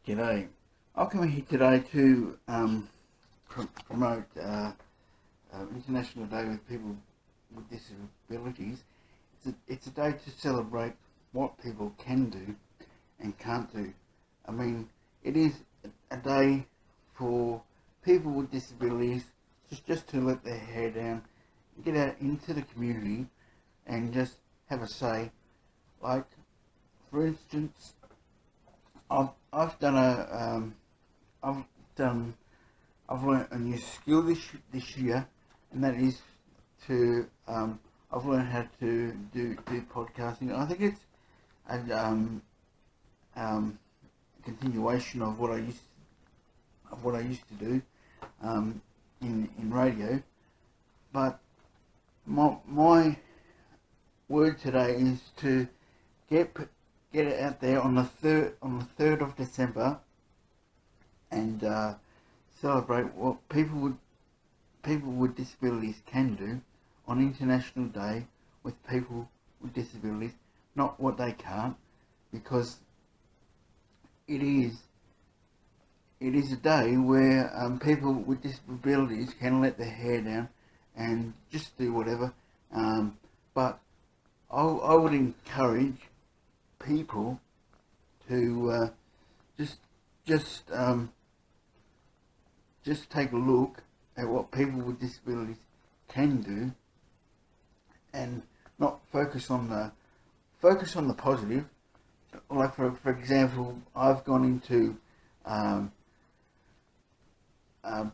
G'day. I'll come here today to promote International Day with People with Disabilities. It's a day to celebrate what people can do and can't do. I mean, it is a day for people with disabilities just to let their hair down, get out into the community and just have a say. Like, for instance, I've learned a new skill this year, and that is to I've learned how to do podcasting. I think it's a continuation of what I used to do in radio. But my word today is to get it out there on the 3rd of December and celebrate what people with disabilities can do on International Day with people with disabilities, not what they can't, because it is a day where people with disabilities can let their hair down and just do whatever. But I would encourage people to just take a look at what people with disabilities can do, and not focus on the positive. Like for example, I've gone into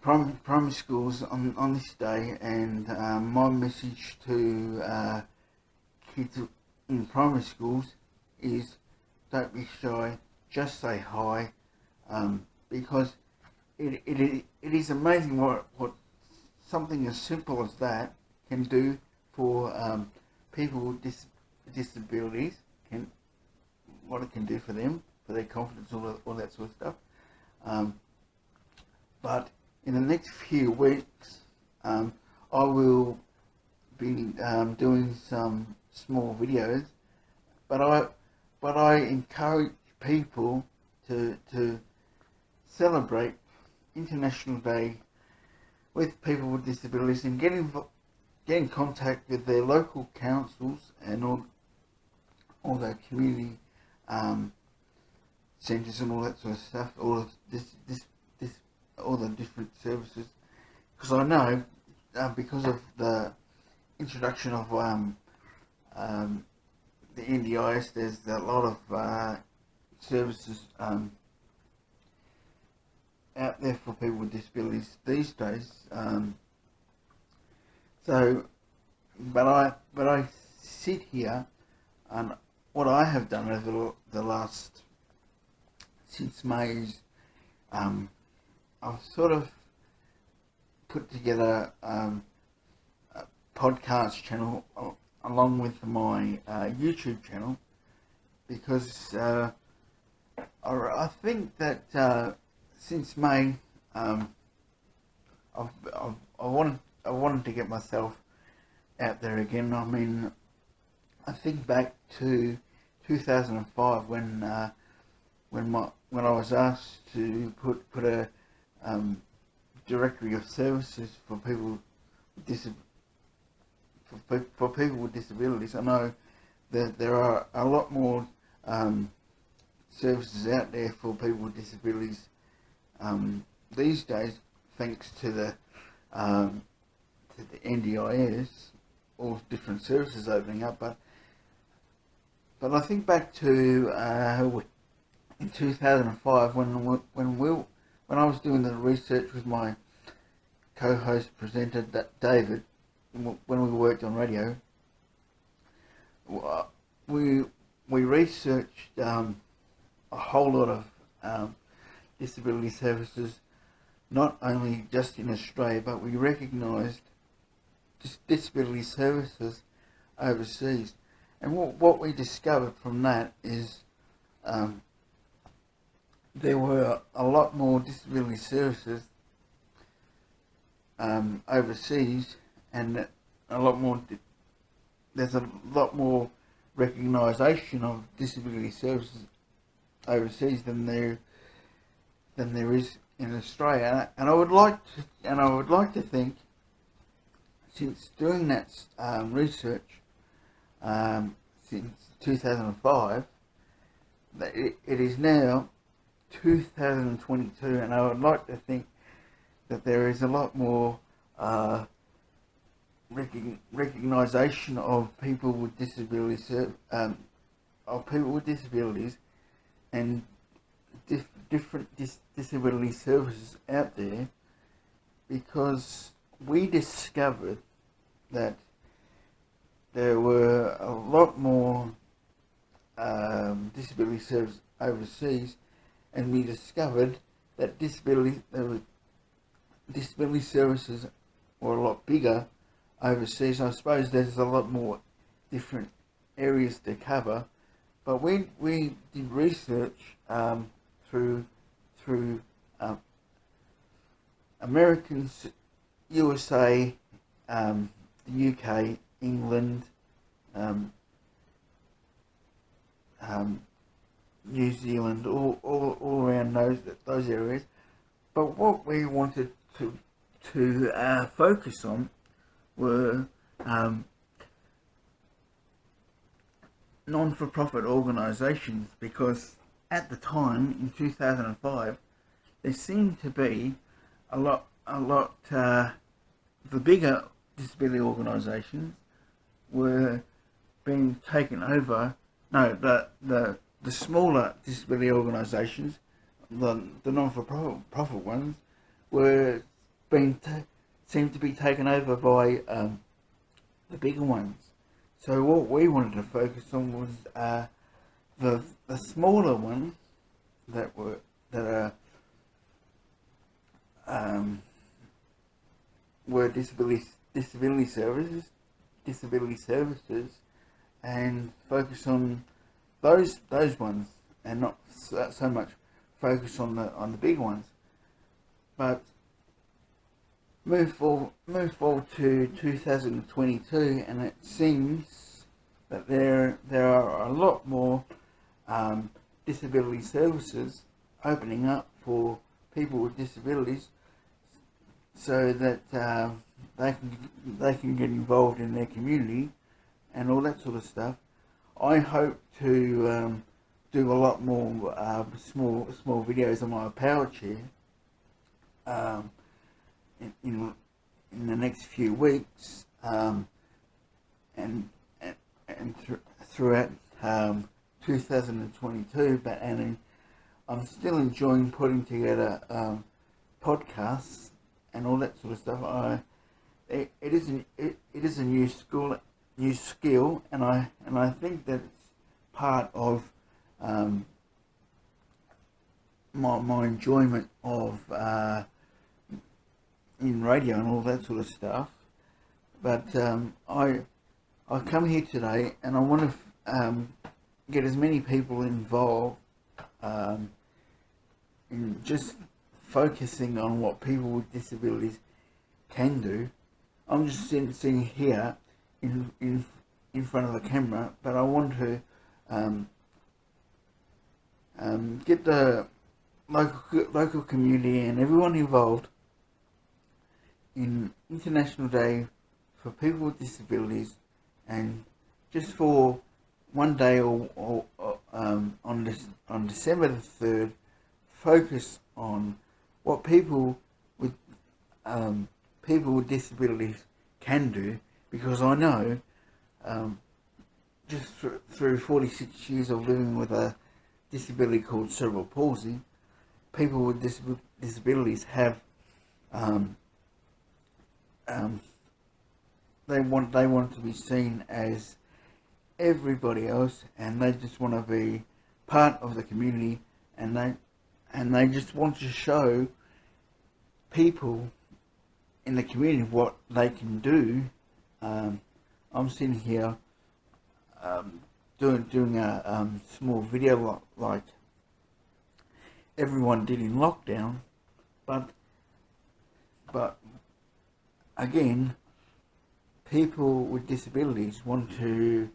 primary schools on this day, and my message to kids in primary schools is don't be shy, just say hi, because it is amazing what something as simple as that can do for people with disabilities, what it can do for them, for their confidence, all that sort of stuff. But in the next few weeks, I will be doing some small videos, but I encourage people to celebrate International Day with people with disabilities and get in contact with their local councils and all their community centres and all that sort of stuff, all the different services. Because I know, because of the introduction of the NDIS, there's a lot of services out there for people with disabilities these days. But I sit here, and what I have done over the last, since May, is I've sort of put together a podcast channel along with my YouTube channel, because I think that since May, I wanted to get myself out there again. I mean, I think back to 2005 when I was asked to put a directory of services for people with disabilities. I know that there are a lot more services out there for people with disabilities these days, thanks to the NDIS, all different services opening up. But I think back to in 2005 when I was doing the research with my co-host presenter David, when we worked on radio. We researched a whole lot of disability services, not only just in Australia, but we recognised disability services overseas. And what we discovered from that is there were a lot more disability services overseas, and there's a lot more recognition of disability services overseas than there than there is in Australia, and I would like to think, since doing that research since 2005, that it is now 2022, and I would like to think that there is a lot more recognition of people with disabilities, and different disability services out there, because we discovered that there were a lot more disability services overseas, and we discovered that disability services were a lot bigger overseas. I suppose there's a lot more different areas to cover, but we did research through Americans, USA, the UK, England, New Zealand, all around those areas. But what we wanted to focus on were non-for-profit organisations, because at the time in 2005 there seemed to be a lot the bigger disability organisations were being taken over. No, the smaller disability organisations, the non-for-profit ones, were seemed to be taken over by the bigger ones. So what we wanted to focus on was the smaller ones that were disability services, and focus on those ones, and not so much focus on the big ones. But move forward to 2022, and it seems that there are a lot more disability services opening up for people with disabilities, so that they can get involved in their community and all that sort of stuff. I hope to do a lot more small videos on my power chair in the next few weeks, and throughout 2022. But I'm still enjoying putting together podcasts and all that sort of stuff. It is a new skill, and I think that it's part of my enjoyment of in radio and all that sort of stuff. But I come here today, and I want to get as many people involved in just focusing on what people with disabilities can do. I'm just sitting here in front of the camera, but I want to get the local community and everyone involved in International Day for People with Disabilities, and just for one day or on December the 3rd, focus on what people with disabilities can do, because I know just through 46 years of living with a disability called cerebral palsy, people with disabilities have they want to be seen as everybody else, and they just want to be part of the community, and they just want to show people in the community what they can do. I'm sitting here doing a small video like everyone did in lockdown, but again, people with disabilities want to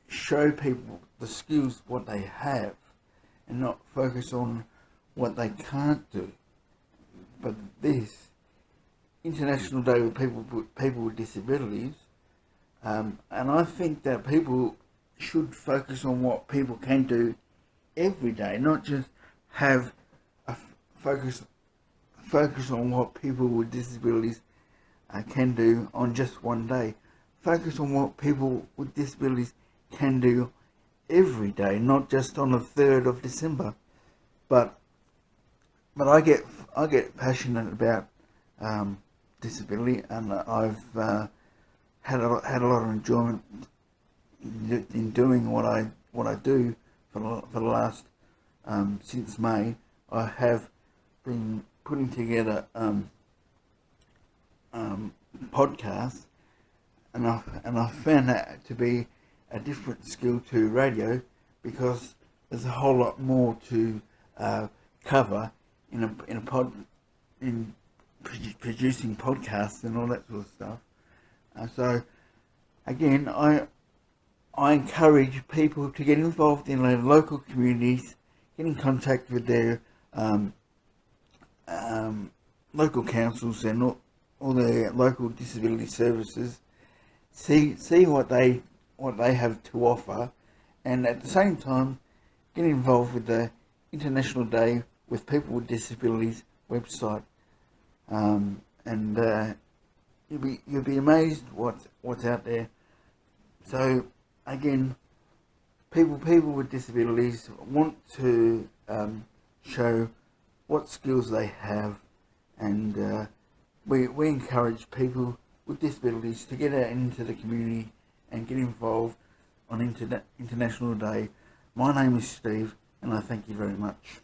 show people the skills what they have, and not focus on what they can't do. But this International Day with people with disabilities, and I think that people should focus on what people can do every day, not just have a focus on what people with disabilities can do on just one day. Focus on what people with disabilities can do every day, not just on the 3rd of December. But I get passionate about disability, and I've had a lot of enjoyment in doing what I do for the last since May. I have been putting together podcasts, and I found that to be a different skill to radio, because there's a whole lot more to cover in producing podcasts and all that sort of stuff. So again, I encourage people to get involved in their local communities, get in contact with their local councils and all their local disability services. See what they have to offer, and at the same time get involved with the International Day with People with Disabilities website, and you'll be amazed what's out there. So again, people with disabilities want to show what skills they have, and we encourage people with disabilities to get out into the community and get involved on International Day. My name is Steve, and I thank you very much.